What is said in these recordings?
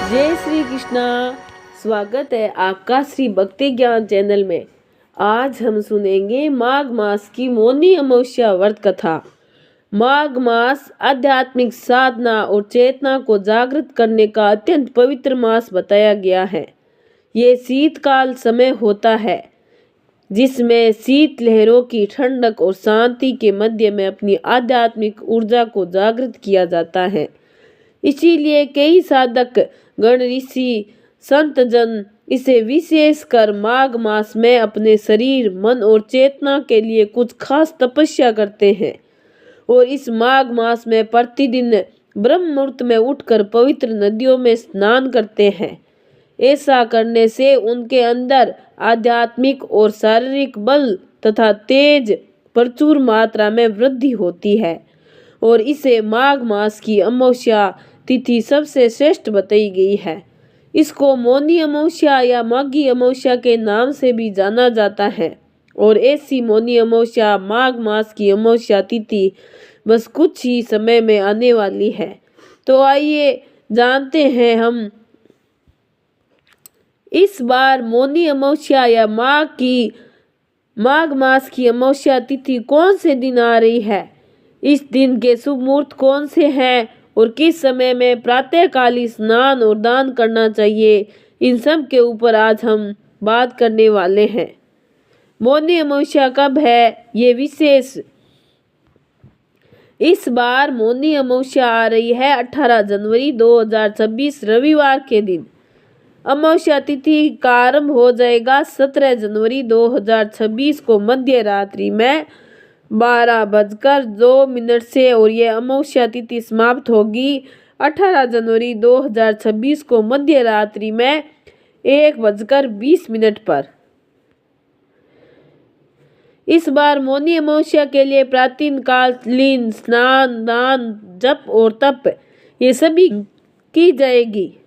जय श्री कृष्णा। स्वागत है आपका श्री भक्ति ज्ञान चैनल में। आज हम सुनेंगे माघ मास की मौनी अमावस्या व्रत कथा। माघ मास आध्यात्मिक साधना और चेतना को जागृत करने का अत्यंत पवित्र मास बताया गया है। ये शीतकाल समय होता है जिसमें शीत लहरों की ठंडक और शांति के मध्य में अपनी आध्यात्मिक ऊर्जा को जागृत किया जाता है। इसीलिए कई साधक गण, ऋषि, संत जन इसे विशेषकर माघ मास में अपने शरीर, मन और चेतना के लिए कुछ खास तपस्या करते हैं और इस माघ मास में प्रतिदिन ब्रह्म मुहूर्त में उठकर पवित्र नदियों में स्नान करते हैं। ऐसा करने से उनके अंदर आध्यात्मिक और शारीरिक बल तथा तेज प्रचुर मात्रा में वृद्धि होती है और इसे माघ मास की अमावस्या तिथि सबसे श्रेष्ठ बताई गई है। इसको मौनी अमावस्या या माघी अमावस्या के नाम से भी जाना जाता है और ऐसी मौनी अमावस्या माघ मास की अमावस्या तिथि बस कुछ ही समय में आने वाली है। तो आइए जानते हैं हम इस बार मौनी अमावस्या या माघ मास की अमावस्या तिथि कौन से दिन आ रही है, इस दिन के शुभ मुहूर्त कौन से हैं और किस समय में प्रातःकालीन स्नान और दान करना चाहिए, इन सब के ऊपर आज हम बात करने वाले हैं। मौनी अमावस्या कब है ये विशेष। इस बार मौनी अमावस्या आ रही है 18 जनवरी 2026 रविवार के दिन। अमावस्या तिथि का आरंभ हो जाएगा 17 जनवरी 2026 को मध्य रात्रि में 12:02 से और ये अमावस्या तिथि समाप्त होगी 18 जनवरी 2026 को मध्य रात्रि में 1:20 पर। इस बार मौनी अमावस्या के लिए प्राचीन कालीन स्नान, दान, जप और तप ये सभी की जाएगी।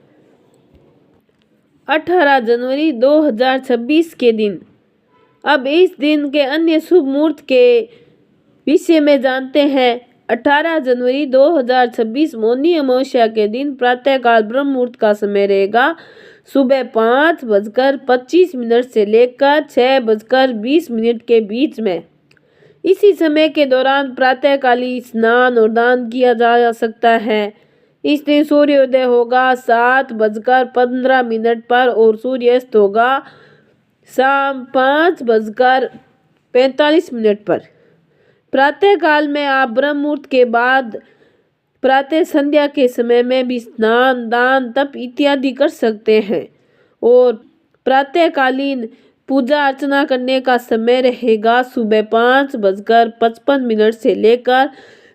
18 जनवरी 2026 के दिन। अब इस दिन के अन्य शुभ मुहूर्त के विषय में जानते हैं। 18 जनवरी 2026 मौनी अमावस्या के दिन प्रातःकाल ब्रह्म मुहूर्त का समय रहेगा सुबह 5:25 से लेकर 6:20 के बीच में। इसी समय के दौरान प्रातःकालीन स्नान और दान किया जा सकता है। इस दिन सूर्योदय होगा 7:15 पर और सूर्यास्त होगा शाम 5:45 पर। प्रातःकाल में आप ब्रह्म मुहूर्त के बाद प्रातः संध्या के समय में भी स्नान, दान, तप इत्यादि कर सकते हैं और प्रातःकालीन पूजा अर्चना करने का समय रहेगा सुबह 5:55 से लेकर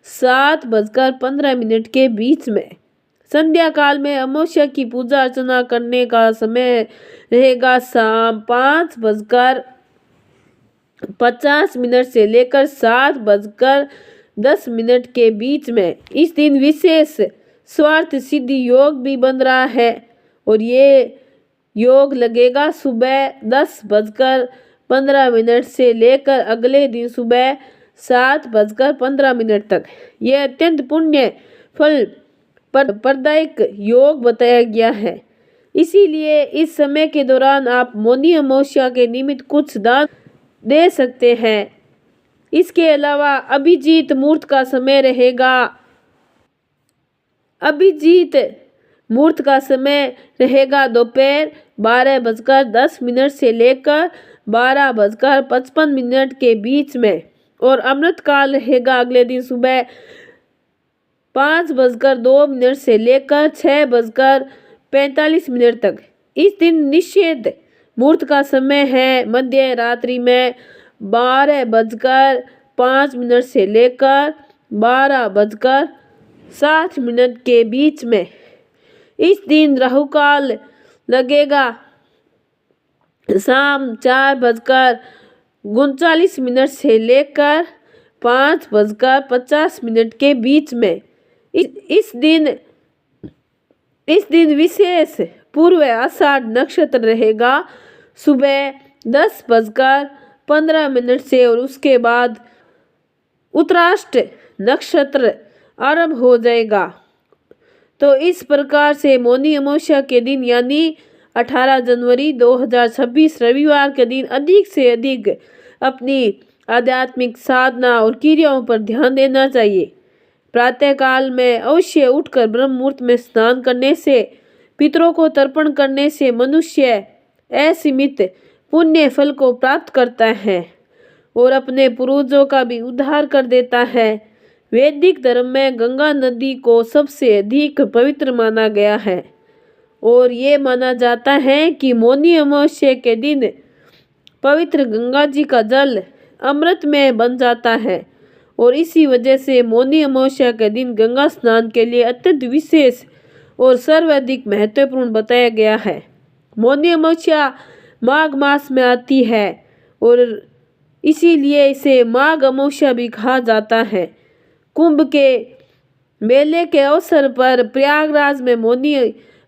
7:15 के बीच में। संध्या काल में अमावस्या की पूजा अर्चना करने का समय रहेगा शाम 5:50 से लेकर 7:10 के बीच में। इस दिन विशेष स्वार्थ सिद्धि योग भी बन रहा है और ये योग लगेगा सुबह 10:15 से लेकर अगले दिन सुबह 7:15 तक। यह अत्यंत पुण्य फल प्रदायक योग बताया गया है। इसीलिए इस समय के दौरान आप मौनी अमावस्या के निमित्त कुछ दान दे सकते हैं। इसके अलावा अभिजीत मुहूर्त का समय रहेगा। अभिजीत मुहूर्त का समय रहेगा दोपहर 12:10 से लेकर 12:55 के बीच में और अमृत काल रहेगा अगले दिन सुबह 5:02 से लेकर 6:45 तक। इस दिन निषेध मुहूर्त का समय है मध्य रात्रि में 12:05 से लेकर 12:60 के बीच में। इस दिन राहु काल लगेगा शाम 4:39 से लेकर 5:50 के बीच में। इस दिन विशेष पूर्व आषाढ़ नक्षत्र रहेगा सुबह 10:15 से और उसके बाद उत्तराष्ट नक्षत्र आरंभ हो जाएगा तो इस प्रकार से मौनी अमावस्या के दिन यानी 18 जनवरी 2026 रविवार के दिन अधिक से अधिक अपनी आध्यात्मिक साधना और क्रियाओं पर ध्यान देना चाहिए। प्रातःकाल में अवश्य उठकर ब्रह्म मुहूर्त में स्नान करने से, पितरों को तर्पण करने से मनुष्य असीमित पुण्य फल को प्राप्त करता है और अपने पूर्वजों का भी उद्धार कर देता है। वैदिक धर्म में गंगा नदी को सबसे अधिक पवित्र माना गया है और ये माना जाता है कि मौनी अमावस्या के दिन पवित्र गंगा जी का जल अमृत में बन जाता है और इसी वजह से मौनी अमावस्या के दिन गंगा स्नान के लिए अत्यंत विशेष और सर्वाधिक महत्वपूर्ण बताया गया है। मौनी अमावस्या माघ मास में आती है और इसीलिए इसे माघ अमावस्या भी कहा जाता है। कुंभ के मेले के अवसर पर प्रयागराज में मौनी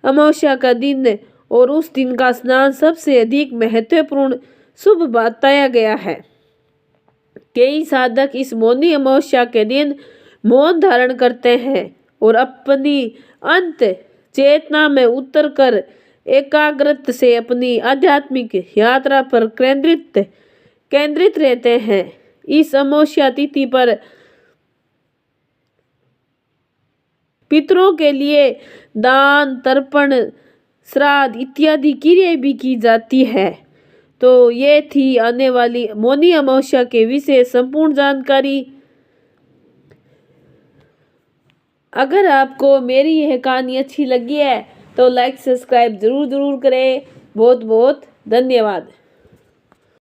अमावस्या का दिन और उस दिन का स्नान सबसे अधिक महत्वपूर्ण शुभ बताया गया है। कई साधक इस मौनी अमावस्या के दिन मौन धारण करते हैं और अपनी अंत चेतना में उतरकर एकाग्रता से अपनी आध्यात्मिक यात्रा पर केंद्रित रहते हैं। इस अमावस्या तिथि पर पितरों के लिए दान, तर्पण, श्राद्ध इत्यादि क्रियाएं भी की जाती है। तो ये थी आने वाली मौनी अमावस्या के विषय संपूर्ण जानकारी। अगर आपको मेरी यह कहानी अच्छी लगी है तो लाइक सब्सक्राइब जरूर करें। बहुत बहुत धन्यवाद।